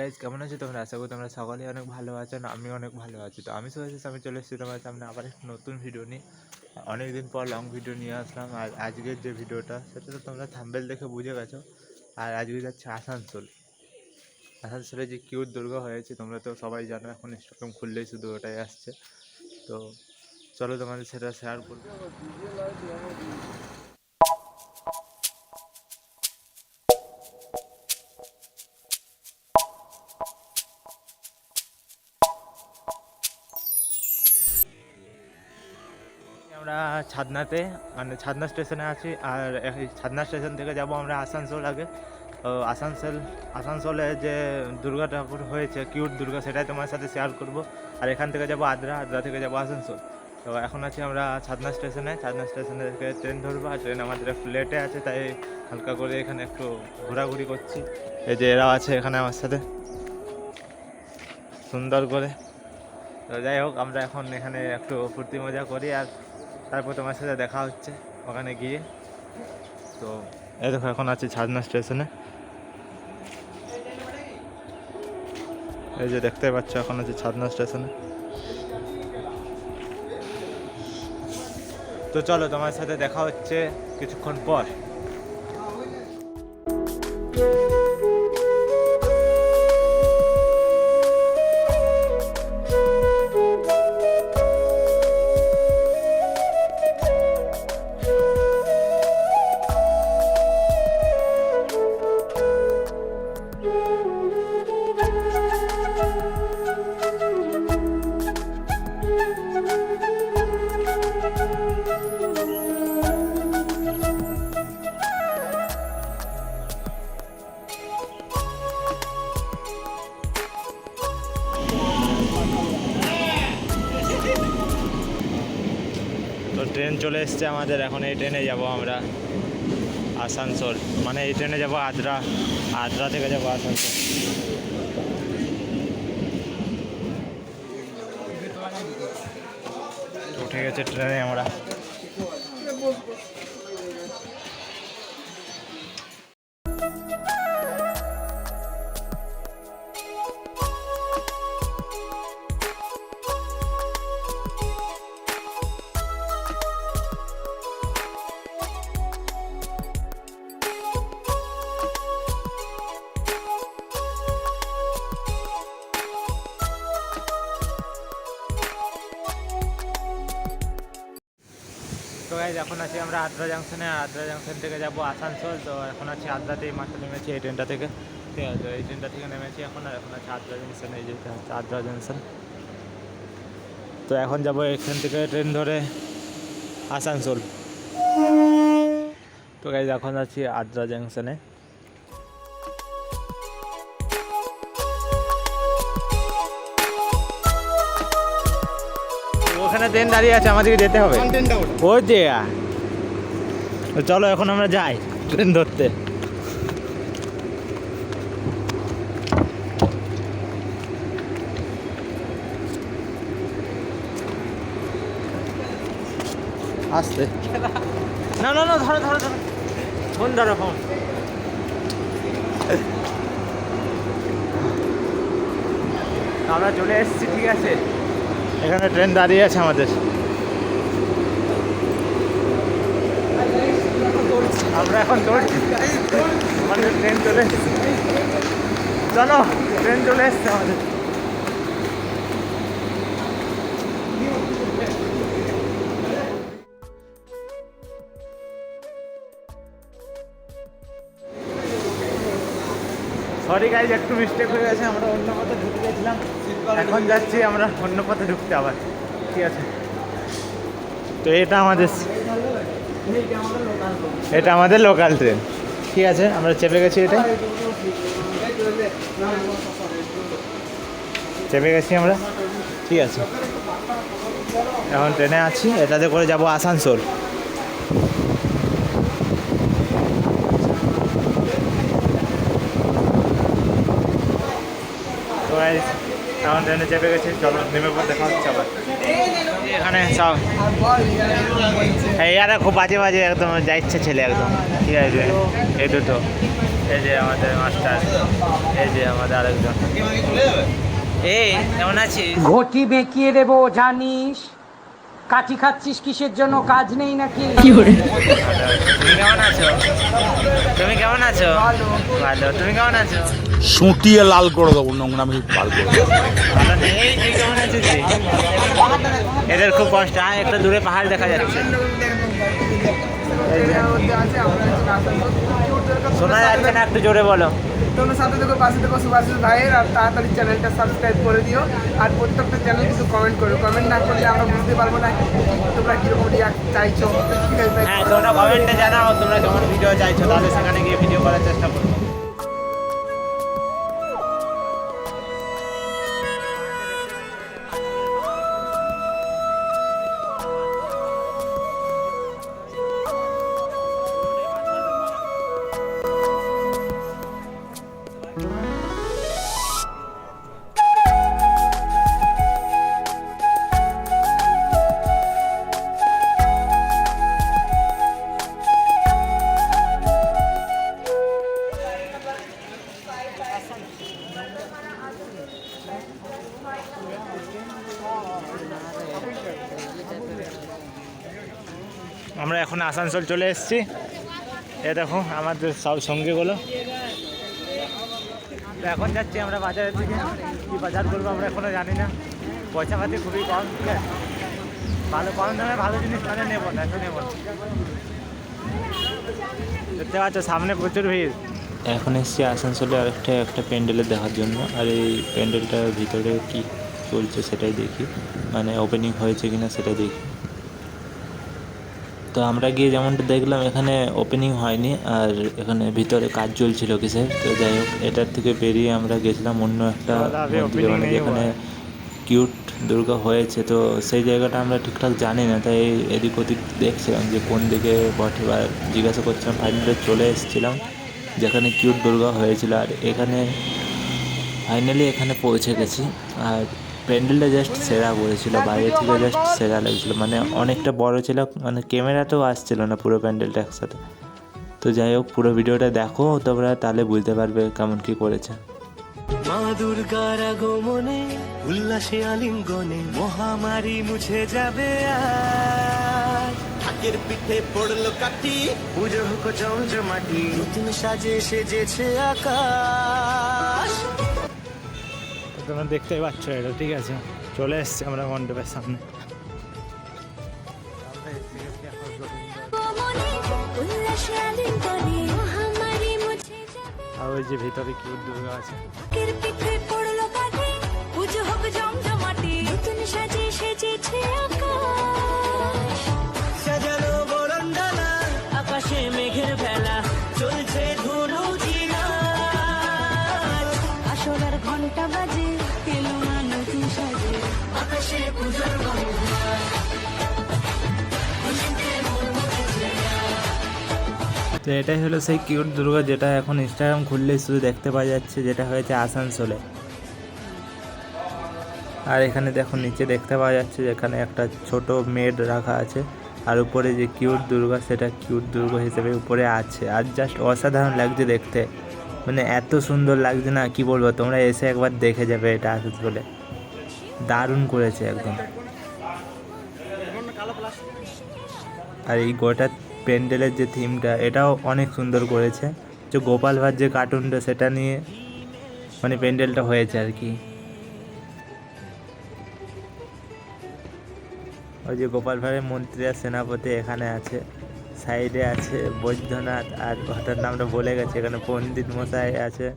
Guys, কেমন আছো তোমরা? আশা করি তোমরা সকলেই অনেক ভালো আছো। আমি অনেক ভালো আছি। তো আমি আমি চলে এসেছি তোমার সামনে আবার একটা নতুন ভিডিও নিয়ে। অনেকদিন পর লং ভিডিও নিয়ে আসলাম। আর আজকের যে ভিডিওটা সেটা তো তোমরা থাম্বনেল দেখে বুঝে গেছো। আর আজকে যাচ্ছে আসানসোল। আসানসোলে যে কিউট দুর্গা হয়েছে তোমরা তো সবাই জানো, এখন ইনস্টাগ্রাম খুললেই শুধু ওটাই আসছে। তো চলো তোমাদের সেটা শেয়ার করবো। আমরা ছাদনাতে মানে ছাদনা স্টেশনে আছি। আর এই ছাদনা স্টেশন থেকে যাব আমরা আসানসোল আগে। আসানসোলে যে দুর্গা ঠাকুর হয়েছে, কিউট দুর্গা, সেটাই তোমার সাথে শেয়ার করব। আর এখান থেকে যাব আদ্রা থেকে যাব আসানসোল। তো এখন আছি আমরা ছাদনা স্টেশনে থেকে ট্রেন ধরবো। আর ট্রেন আমাদের একটু লেটে আছে, তাই হালকা করে এখানে একটু ঘোরাঘুরি করছি। এই যে এরাও আছে এখানে আমার সাথে সুন্দর করে। তো যাই হোক, আমরা এখন এখানে একটু ফুর্তি মজা করি আর তারপর তোমার সাথে দেখা হচ্ছে ওখানে গিয়ে। তো এই দেখো, এখন আছি ছাদনা স্টেশনে। এই যে দেখতে পাচ্ছ, এখন আছি ছাদনা স্টেশনে। তো চলো তোমার সাথে দেখা হচ্ছে কিছুক্ষণ পর। তো ট্রেন চলে এসছে আমাদের। এখন এই ট্রেনে যাব আমরা আসানসোল, মানে এই ট্রেনে যাব আদ্রা থেকে যাব আসানসোল। উঠে গেছে ট্রেনে আমরা। তো গাইজ, এখন আছি আমরা আদ্রা জাংশনে। আদ্রা জাংশন থেকে যাব আসানসোল। তো এখন আছি আদ্রাতেই, মাত্র নেমেছি এই ট্রেনটা থেকে। ঠিক আছে, এই ট্রেনটা থেকে নেমেছি এখন। আর এখন আছে আদ্রা জাংশন, এই যেটা হচ্ছে আদ্রা জাংশন। তো এখন যাব এখান থেকে ট্রেন ধরে আসানসোল। তো গাইজ, এখন আছি আদ্রা জাংশনে। ওখানে ট্রেন দাঁড়িয়ে আছে, আমাদেরকে যেতে হবে ওই যে। চলো এখন আমরা যাই ট্রেন ধরতে। আসতে না না না, ধরো ধরো ধরো, ফোন ধরো, ফোন। আমরা চলে এসেছি, ঠিক আছে। এখানে ট্রেন দাঁড়িয়ে আছে আমাদের। আমরা এখন দৌড়ছি, আমাদের ট্রেন চলে এসেছে। চলো, ট্রেন চলে এসছে আমাদের। সরি গাইজ, একটু মিস্টেক হয়ে গেছে। আমরা অন্য পথে ঢুকে গেছিলাম, এখন যাচ্ছি আমরা অন্য পথে ঢুকতে আবার। ঠিক আছে, তো এটা আমাদের লোকাল ট্রেন। ঠিক আছে, আমরা চেপে গেছি, এটা চেপে গেছি আমরা। ঠিক আছে, এখন ট্রেনে আছি, এটাতে করে যাব আসানসোল। তো এখন ট্রেনে চেপে গেছি, চলো নেমে পর দেখা হচ্ছে আবার। এখানে সব এই আর খুব বাজে বাজে একদম যা ইচ্ছে ছেলে একদম। ঠিক আছে, এই দুটো এই যে আমাদের মাস্টার, এই যে আমাদের আরেকজন। এই কেমন আছিস? ঘটি বেঁকিয়ে দেবো জানিস, কাঠি খাচ্ছিস কিসের জন্য, কাজ নেই নাকি? ভালো আছি। তুমি কেমন আছো? তুমি কেমন আছো? ভালো। তুমি কেমন আছো? সুটিয়ে লাল করে দেবো, নোংরামি বার করে দেবো। ভালো নেই। এই কেমন আছিস? এদের খুব কষ্ট। একটা দূরে পাহাড় দেখা যাচ্ছে, শোনা যাচ্ছে না, একটু জোরে বলো। তোমরা সাথে দেখো, পাশে দেখো সুভাষিস ভাইয়ের, আর তাড়াতাড়ি চ্যানেলটা সাবস্ক্রাইব করে দিও। আর প্রত্যেকটা চ্যানেল কিন্তু কমেন্ট করো, কমেন্ট না করলে আমরা বুঝতে পারবো না তোমরা কীরকম রিয়াক্ট চাইছো। ঠিক আছে, হ্যাঁ, তোমরা কমেন্টে জানাও তোমরা কেমন ভিডিও চাইছো, তাহলে সেখানে গিয়ে ভিডিও করার চেষ্টা করবো। আমরা এখন আসানসোল চলে এসেছি। এ দেখো আমাদের সব সঙ্গীগুলো। তো এখন যাচ্ছি আমরা বাজারের দিকে। কী বাজার করবো আমরা এখনও জানি না, পয়সা পাতি খুবই কম। ভালো কম দামে ভালো জিনিস মানে নেবো না, তো নেবো না। দেখতে পাচ্ছ সামনে প্রচুর ভিড়। এখন এসেছি আসানসোলে একটা প্যান্ডেলে দেখার জন্য। আর এই প্যান্ডেলটার ভিতরে কি চলছে সেটাই দেখি, মানে ওপেনিং হয়েছে কিনা সেটা দেখি। তো আমরা গিয়ে যেমনটা দেখলাম এখানে ওপেনিং হয়নি, আর এখানে ভিতরে কাজ চলছিল কিসের। তো যাই হোক, এটার থেকে বেরিয়ে আমরা গেছিলাম অন্য একটা মন্দিরে, মানে যেখানে কিউট দুর্গা হয়েছে। তো সেই জায়গাটা আমরা ঠিকঠাক জানি না, তাই এদিক ওদিক দেখছিলাম যে কোন দিকে বটে, বা জিজ্ঞাসা করছিলাম। ফাইনালি চলে এসেছিলাম যেখানে কিউট দুর্গা হয়েছিল, আর ফাইনালি এখানে পৌঁছে গেছি। আর প্যান্ডেলটা জাস্ট সেরা করেছিল, বাইরে থেকে জাস্ট সেরা লাগছিলো, মানে অনেকটা বড় ছিল, মানে ক্যামেরাতেও আসছিল না পুরো প্যান্ডেলটা একসাথে। তো যাই হোক, পুরো ভিডিওটা দেখো তোমরা, তাহলে বুঝতে পারবে কেমন কি করেছে। মা দুর্গার আগমনে উল্লাসে আলিঙ্গনে মহামারী মুছে যাবে আজ। ঢাকের পিঠে পড়লো কাঠি, পুজো হোক জমজমাটি, নতুন সাজে সেজেছে আকাশ। তোমরা দেখতেই পাচ্ছ এটা, ঠিক আছে। চলে এসছি আমরা মণ্ডপের সামনে। আর ওই যে ভিতরে কিউট দুর্গা আছে। সাজানো বরণডালা, আকাশে মেঘের ভেলা, চলছে ধুলো জিনা। আসলার ঘন্টা বাজে, এলো না নতুন সাজে, আকাশে পুজোর গন্ধ। তো এটাই হলো সেই কিউট দুর্গা, যেটা এখন ইনস্টাগ্রাম খুললে শুধু দেখতে পাওয়া যাচ্ছে, যেটা হয়েছে আসানসোলে। আর এখানে দেখো নিচে দেখতে পাওয়া যাচ্ছে যেখানে একটা ছোট মেড রাখা আছে, আর উপরে যে কিউট দুর্গা সেটা কিউট দুর্গা হিসেবে উপরে আছে। আর জাস্ট অসাধারণ লাগছে দেখতে, মানে এত সুন্দর লাগছে না, কি বলবো। তোমরা এসে একবার দেখে যাবে এটা আসানসোলে, দারুণ করেছে একদম। আর এই গোটা প্যান্ডেলের যে থিমটা, এটাও অনেক সুন্দর করেছে। যে গোপাল ভাঁড় যে কার্টুনটা, সেটা নিয়ে মানে প্যান্ডেলটা হয়েছে আর কি। ওই যে গোপাল ভাঁড়ের মন্ত্রী আর সেনাপতি এখানে আছে, সাইডে আছে বৈদ্যনাথ, আর ঘটার নামটা বলে গেছে, এখানে পণ্ডিত মশাই আছে।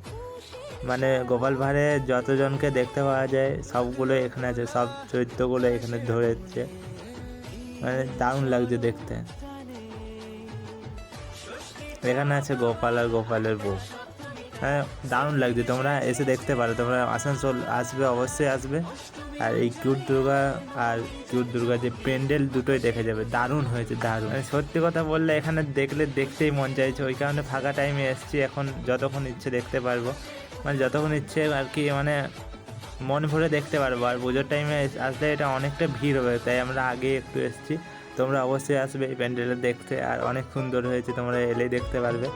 মানে গোপাল ভাঁড়ে যতজনকে দেখতে পাওয়া যায় সবগুলো এখানে আছে, সব চরিত্রগুলো এখানে ধরেছে, মানে দারুণ লাগছে দেখতে। এখানে আছে গোপাল আর গোপালের বউ, হ্যাঁ দারুণ লাগছে। তোমরা এসে দেখতে পারো, তোমরা আসানসোল আসবে অবশ্যই আসবে। আর এই কিউট দুর্গা আর কিউট দুর্গা যে প্যান্ডেল দুটোই দেখে যাবে, দারুণ হয়েছে দারুণ। মানে সত্যি কথা বললে এখানে দেখতেই মন চাইছে, ওই কারণে ফাঁকা টাইমে এসেছি। এখন যতক্ষণ ইচ্ছে দেখতে পারবো, মানে যতক্ষণ ইচ্ছে আর কি, মানে মন ভরে দেখতে পারবো। আর পুজোর টাইমে আসলে এটা অনেকটা ভিড় হবে, তাই আমরা আগে একটু এসেছি। তোমরা অবশ্যই আসবে এই প্যান্ডেলটা দেখতে, আর অনেক সুন্দর হয়েছে, তোমরা এলেই দেখতে পারবে।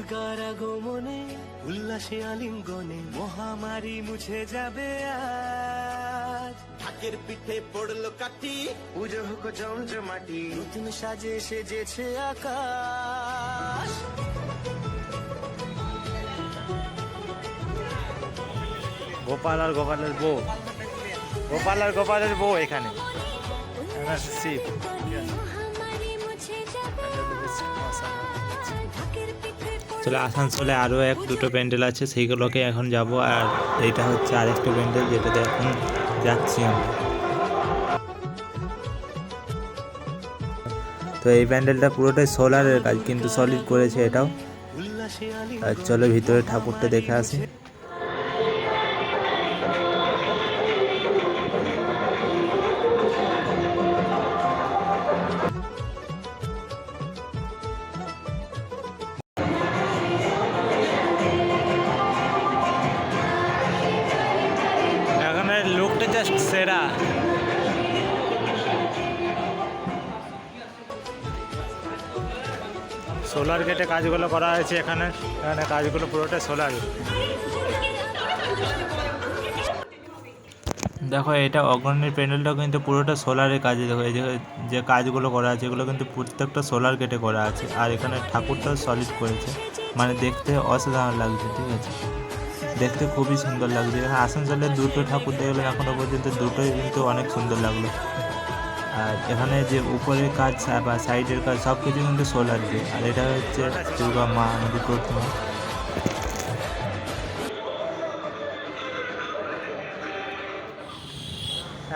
দুর্গার আগমনে উল্লাসে আলিঙ্গনে মহামারী মুছে যাবে আজ ঢাকের পিঠে পড়লো কাঠি পুজো হোক জমজমাটি নতুন সাজে সেজেছে আকাশ গোপাল আর গোপালের বউ, গোপাল আর গোপালের বউ এখানে শিব। চলে আসানসোলে আরও দুটো প্যান্ডেল আছে, সেইগুলোকে এখন যাব। আর এইটা হচ্ছে আরেকটা প্যান্ডেল যেটাতে এখন যাচ্ছি আমরা। তো এই প্যান্ডেলটা পুরোটাই সোলারের কাজ, কিন্তু সলিড করেছে এটাও। আর চলো ভিতরে ঠাকুরটা দেখে আসি। এখানে লুকটা জাস্ট সেরা। সোলার গেটে কাজগুলো করা হয়েছে এখানে কাজগুলো পুরোটা সোলার। দেখো এটা অগ্রণীর প্যান্ডেলটাও কিন্তু পুরোটা সোলারের কাজে। দেখো এই যে কাজগুলো করা আছে এগুলো কিন্তু প্রত্যেকটা সোলার গেটে করা আছে। আর এখানে ঠাকুরটাও সলিড করেছে, মানে দেখতে অসাধারণ লাগছে। ঠিক আছে, দেখতে খুবই সুন্দর লাগছে। এখানে আসানসোলের দুটো ঠাকুর দেখলাম এখনো পর্যন্ত, দুটোই কিন্তু অনেক সুন্দর লাগলো। আর এখানে যে উপরের কাজ বা সাইডের কাজ সব কিছু কিন্তু সোলার দিয়ে। আর এটা হচ্ছে দুর্গা মা, আমাদের প্রতিমা।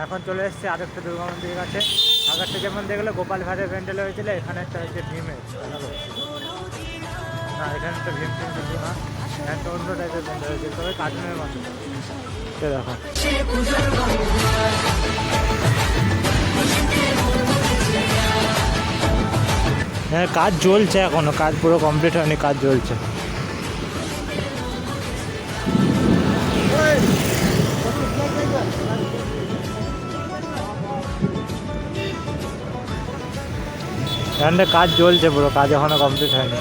এখন চলে এসেছে আরেকটা দুর্গা মন্দিরের কাছে। আগেরটা যেমন দেখলে গোপাল ভাঁড়ের প্যান্ডেল হয়েছিল, এখানে একটা হচ্ছে ভীমের। না, এখানে একটা ভীম টিম কিছু না, একটা অন্য টাইপের প্যান্ডেল হয়েছে, তবে কার্টুনের মতো। দেখো হ্যাঁ, কাজ চলছে এখনো, কাজ পুরো কমপ্লিট হয়নি, কাজ চলছে। এখানে কাজ চলছে পুরো, কাজ এখনো কমপ্লিট হয়নি।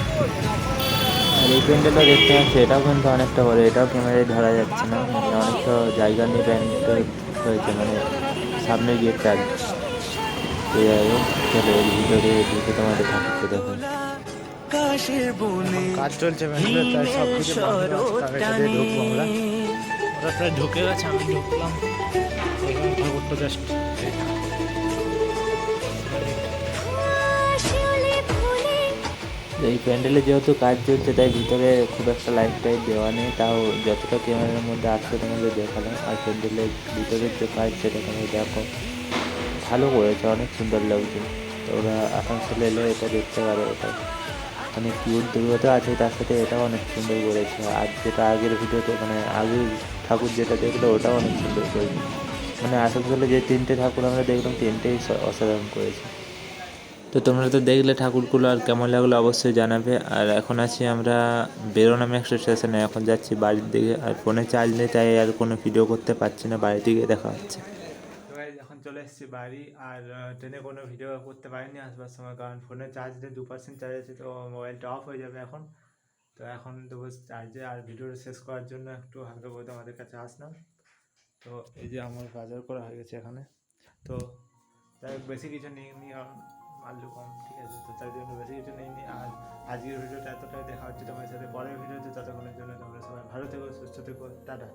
আর এই প্যান্ডেলটা দেখতে পাচ্ছি, এটাও কিন্তু অনেকটা বড়, এটাও ক্যামেরায় ধরা যাচ্ছে না, মানে অনেকটা জায়গা নিয়ে প্যান্ডেল হয়েছে, মানে সামনে গেটটা। এই চলে এর ভিতরে ঢুকে তোমাদের ঠাকুরকে দেখো। কাজ চলছে প্যান্ডেলের, তাই সব কিছু ঢুকবো আমরা। ওরা প্রায় ঢুকে গেছে, আমি ঢুকলাম। ঠাকুরটা জাস্ট এই প্যান্ডেলে যেহেতু কাজ চলছে তাই ভিতরে খুব একটা লাইট টাইট দেওয়া নেই, তাও যতটা ক্যামেরার মধ্যে আসছে তোমাদের দেখালাম। আর প্যান্ডেলের ভিতরের যে কাজ সেটা তোমরা দেখো, ভালো করেছে, অনেক সুন্দর লাগছে। তো ওরা আসানসোলে এলে এটা দেখতে পারো। এটা অনেক কিউট দুর্গাটা আছে, তার সাথে এটাও অনেক সুন্দর করেছে। আর যেটা আগের ভিডিওতে মানে আগের ঠাকুর যেটা দেখলো ওটাও অনেক সুন্দর করেছে। মানে আসানসোলে যে তিনটে ঠাকুর আমরা দেখলাম তিনটেই অসাধারণ করেছে। তো তোমরা তো দেখলে ঠাকুরগুলো, আর কেমন লাগলো অবশ্যই জানাবে। আর এখন আছি আমরা বেরোনাম একটা স্টেশনে, এখন যাচ্ছি বাড়ির দিকে। আর ফোনে চার্জ নেই তাই আর কোনো ভিডিও করতে পারছি না, বাড়ির দিকে দেখা হচ্ছে। এখন চলে এসেছি বাড়ি। আর ট্রেনে কোনো ভিডিও করতে পারিনি আসবার সময়, কারণ ফোনে চার্জ নেই, 2% চার্জ আছে, তো মোবাইলটা অফ হয়ে যাবে এখন। তো এখন দেবো চার্জে। আর ভিডিওটা শেষ করার জন্য একটু হালকা করে আমাদের কাছে আসলাম। তো এই যে আমার বাজার করা হয়ে গেছে এখানে। তো তাই বেশি কিছু নিইনি, আলু কম, ঠিক আছে, তো তাই জন্য বেশি কিছু নিইনি। আর আজকের ভিডিওটা এতটাই, দেখা হচ্ছে তোমার সাথে পরের ভিডিওতে। ততক্ষণের জন্য তোমরা সবাই ভালো থেকো, সুস্থ থেকো, টাটা।